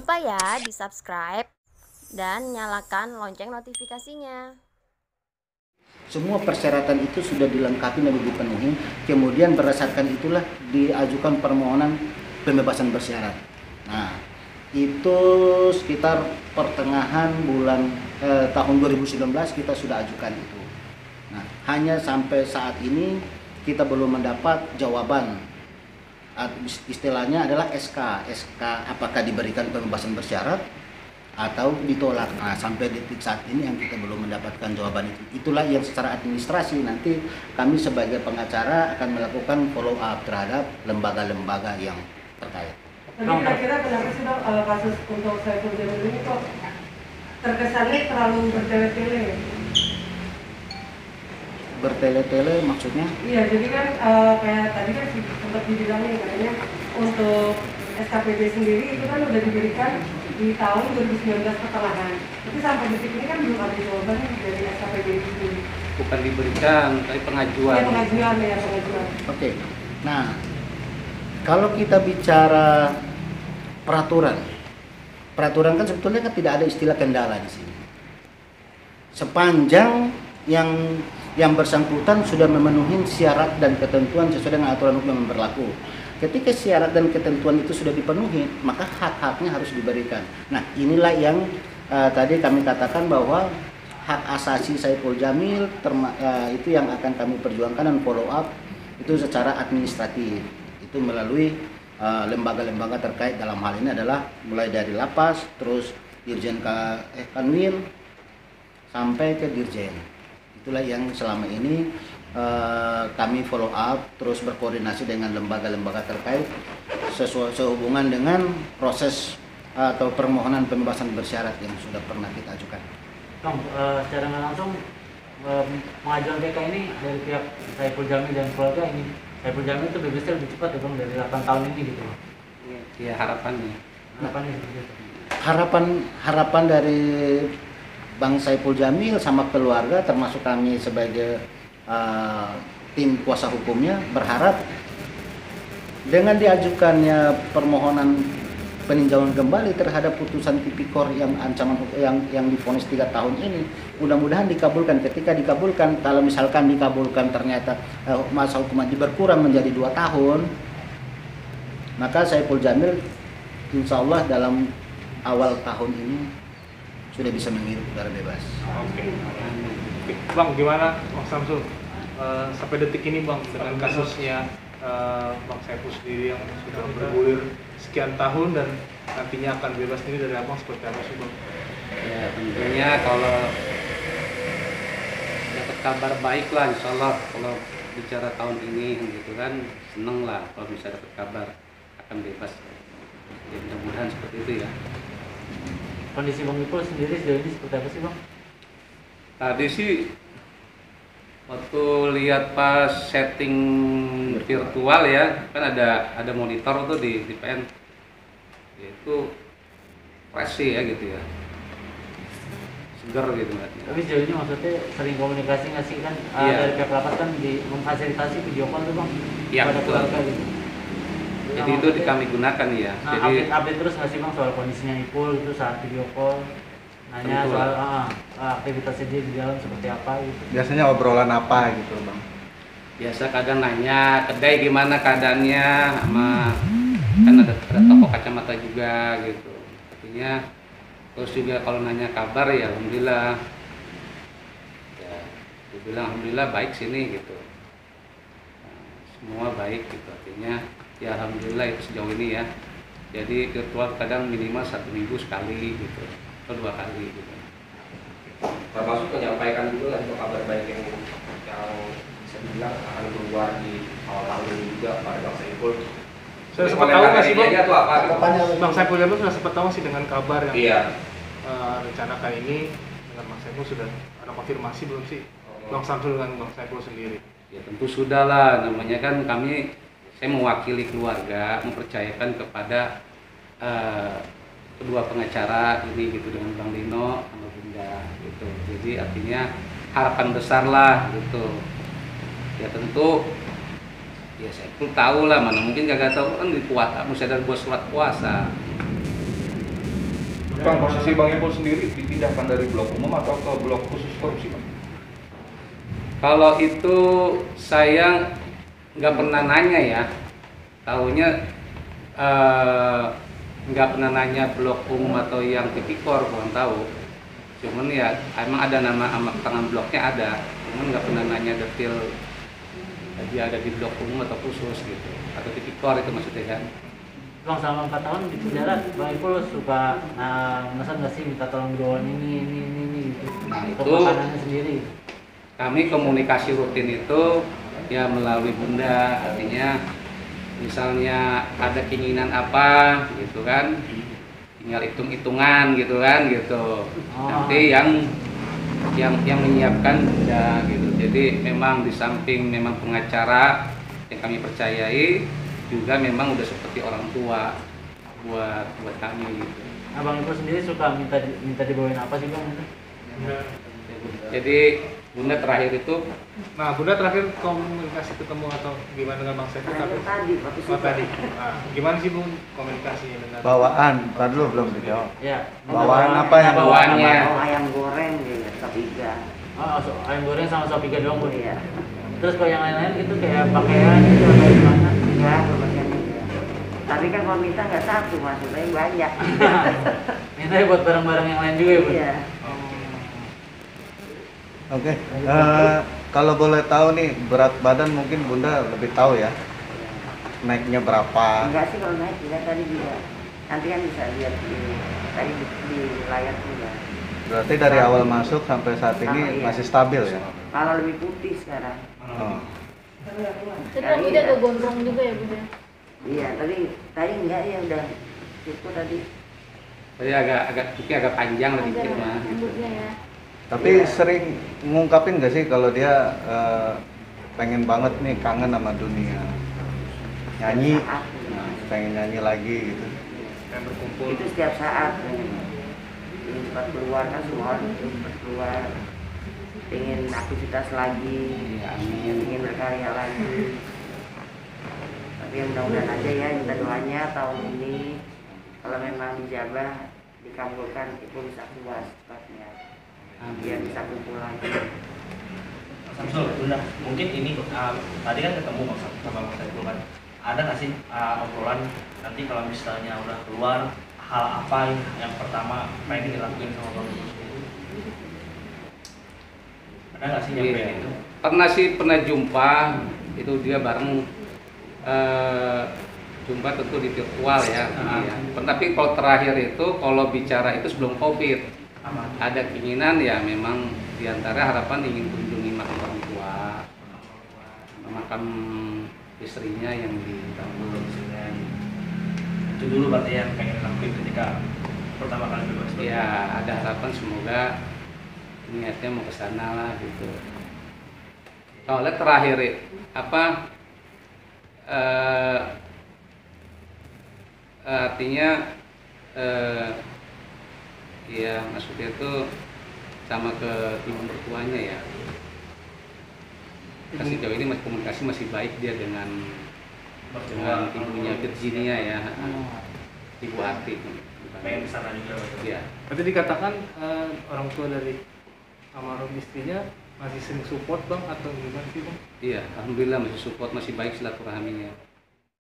lupa ya di-subscribe dan nyalakan lonceng notifikasinya. Semua persyaratan itu sudah dilengkapi dan dipenuhi, kemudian berdasarkan itulah diajukan permohonan pembebasan bersyarat. Nah, itu sekitar pertengahan bulan tahun 2019 kita sudah ajukan itu. Nah, hanya sampai saat ini kita belum mendapat jawaban. Istilahnya adalah SK apakah diberikan pembebasan bersyarat atau ditolak. Nah, sampai detik saat ini yang kita belum mendapatkan jawaban itu. Itulah yang secara administrasi nanti kami sebagai pengacara akan melakukan follow up terhadap lembaga-lembaga yang terkait. Tapi kira-kira kenapa sih Bang kasus untuk Saiful Jamil ini kok terkesannya terlalu bertele-tele? Bertele-tele maksudnya? Iya, jadi kan kayak tadi kan sempat dibilangin katanya untuk SKPD sendiri itu kan udah diberikan di tahun 2019 pertengahan. Tapi sampai detik ini kan belum ada jawaban dari SKPD itu sendiri. Bukan diberikan, tapi pengajuan. Ya, pengajuan. Oke. Nah, kalau kita bicara peraturan kan sebetulnya kan tidak ada istilah kendala di sini. Sepanjang yang bersangkutan sudah memenuhi syarat dan ketentuan sesuai dengan aturan hukum yang berlaku. Ketika syarat dan ketentuan itu sudah dipenuhi, maka hak-haknya harus diberikan. Nah, inilah yang tadi kami katakan bahwa hak asasi Saiful Jamil itu yang akan kami perjuangkan dan follow up itu secara administratif. Itu melalui lembaga-lembaga terkait dalam hal ini adalah mulai dari lapas, terus Dirjen Kanwil sampai ke Dirjen. Itulah yang selama ini kami follow up, terus berkoordinasi dengan lembaga-lembaga terkait sehubungan dengan proses atau permohonan pembebasan bersyarat yang sudah pernah kita ajukan. Bang, secara nggak langsung pengajuan PK ini dari pihak Saiful Jamil dan keluarga ini, Saiful Jamil itu bebasnya lebih cepat ya Bang, dari 8 tahun ini gitu. Ya harapannya. Harapannya seperti itu. Harapan dari Bang Saiful Jamil sama keluarga termasuk kami sebagai tim kuasa hukumnya berharap dengan diajukannya permohonan peninjauan kembali terhadap putusan tipikor yang ancaman yang divonis 3 tahun ini mudah-mudahan dikabulkan. Ketika dikabulkan, kalau misalkan dikabulkan ternyata masa hukuman berkurang menjadi 2 tahun, maka Saiful Jamil insya Allah dalam awal tahun ini sudah bisa menghirup udara bebas. Oke. Bang, gimana Bang Samsul sampai detik ini Bang dengan kasusnya Bang Saiful sendiri yang sudah bergulir sekian tahun dan nantinya akan bebas ini dari Abang seperti apa sih Bang? Ya tentunya kalau dapat kabar baik lah, insya Allah kalau bicara tahun ini gitu kan seneng lah kalau bisa dapat kabar akan bebas. Ya mudah-mudahan seperti itu ya. Kondisi Bang Ipul sendiri sejauh ini seperti apa sih Bang? Tadi sih waktu lihat pas setting virtual ya kan ada monitor tuh di PN itu fresh sih ya gitu ya, seger gitu ngeliatnya. Tapi sejauh ini maksudnya sering komunikasi nggak sih kan Iya. dari pihak lapas kan memfasilitasi video call tuh Bang Iya, kepada betul. keluarga gitu. Jadi itu kami gunakan ya. Nah, Jadi update terus nggak sih Bang soal kondisinya Ipul itu saat video call, nanya Tentu soal lah. aktivitasnya dia di dalam seperti apa gitu. Biasanya obrolan apa gitu Bang? biasa kadang nanya kedai gimana keadaannya, sama kan ada toko kacamata juga gitu. Artinya terus juga kalau nanya kabar ya alhamdulillah. Ya, dia bilang alhamdulillah baik sini gitu. Nah, semua baik gitu artinya ya alhamdulillah itu sejauh ini ya. Jadi virtual kadang minimal 1 minggu sekali gitu atau 2 kali gitu. Termasuk menyampaikan juga lah kabar baik yang bisa dibilang akan keluar di awal tahun ini juga pada Bang Saiful. Saya sempat tahu nggak sih Bang? Itu apa? Bang Saiful Jamil sudah sempat tahu sih dengan kabar yang Iya. rencanakan ini dengan Bang Saiful sudah ada konfirmasi belum sih? Bang Samsul dengan Bang Saiful sendiri. Ya tentu sudah lah, namanya kan saya mewakili keluarga mempercayakan kepada kedua pengacara ini gitu dengan Bang Lino sama Bunda gitu. Jadi artinya harapan besar lah gitu. Ya tentu ya saya pun tahu lah, mana mungkin gak tahu kan di puasa mesti ada buat surat puasa. Bang, posisi Bang Ipul sendiri dipindahkan dari blok umum atau ke blok khusus korupsi, Bang? Kalau itu saya nggak pernah nanya ya, tahunya nggak pernah nanya blok umum atau yang tipikor, kurang tahu. Cuman ya emang ada nama tangan bloknya ada, cuman nggak pernah nanya detail dia ada di blok umum atau khusus gitu, atau tipikor itu maksudnya kan. Bang, selama 4 tahun di penjara, Bang Ipul suka masa nggak sih minta tolong jualan ini gitu. Nah, untuk itu makanannya sendiri. Kami komunikasi rutin itu ya melalui Bunda, artinya misalnya ada keinginan apa gitu kan, tinggal hitung-hitungan gitu kan gitu. Nanti yang menyiapkan Bunda gitu. Jadi memang di samping memang pengacara yang kami percayai, juga memang udah seperti orang tua buat kami gitu. Abang Ipul sendiri suka minta dibawain apa sih Bang? Jadi Bunda terakhir itu, Nah, Bunda terakhir komunikasi ketemu atau gimana dengan Bang Saiful? Tadi, waktu Oh, tadi. Nah, gimana sih Bung komunikasinya dengan Bawaan, tadi dulu belum dijawab. Ya. Bawaan apa yang bawaannya? Oh, ayam goreng dia, Sopiga. Oh, ayam goreng sama Sopiga doang Bu. Iya. Terus kalau yang lain-lain itu kayak pakaian gitu atau gimana? Ya, berbagiannya ya. Tapi kan kalau minta nggak satu, maksudnya banyak. Minta buat barang-barang yang lain juga ya Bu? Iya. Oke, kalau boleh tahu nih berat badan mungkin Bunda lebih tahu ya. Naiknya berapa? Enggak sih kalau naik, tidak tadi juga. Nanti kan bisa lihat di layar juga. Berarti dari awal masuk sampai saat ini Iya. masih stabil ya? Kalau lebih putih sekarang. Oh. Tapi rambutnya agak gondrong juga ya Bunda? Iya, tadi enggak ya udah cukup tadi. Jadi agak panjang lebih Agak dikit mah. rambutnya ya. Tapi Iya. sering ngungkapin gak sih kalau dia pengen banget nih kangen sama dunia nyanyi, Saat, pengen nyanyi lagi gitu. yang berkumpul? itu setiap saat. Ingin cepat keluar kan semua orang ingin cepat keluar. Ingin aktivitas lagi, ingin berkarya lagi. Tapi yang mudah-mudahan aja ya, minta doanya tahun ini kalau memang dijabah dikabulkan itu bisa keluar cepatnya. Biar bisa kumpul lagi. Samsul, Bunda, mungkin ini tadi kan ketemu sama Mas Saiful kan, ada nggak sih obrolan nanti kalau misalnya udah keluar hal apa yang pertama pengen dilakuin sama Bang Ipul sendiri? Ada nggak sih yang pengen itu? Pernah jumpa itu dia bareng jumpa tentu di virtual ya. Tapi kalau terakhir itu kalau bicara itu sebelum COVID. Ada keinginan ya memang diantara harapan ingin kunjungi makam orang tua, makam istrinya yang di Tambun. Itu dulu berarti yang pengen lakuin ketika pertama kali bebas. Ya ada harapan semoga niatnya mau ke sana lah gitu. Soalnya terakhir artinya ya maksudnya itu sama ke ibu mertuanya ya. Sejauh ini komunikasi masih baik dia dengan ibunya Virginia ya, Ibu Ati. Pengen kesana juga. Ya. Berarti dikatakan orang tua dari almarhum istrinya masih sering support Bang atau gimana sih Bang? Iya, alhamdulillah masih support, masih baik silaturahminya.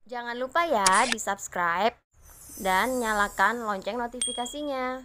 Jangan lupa ya di subscribe dan nyalakan lonceng notifikasinya.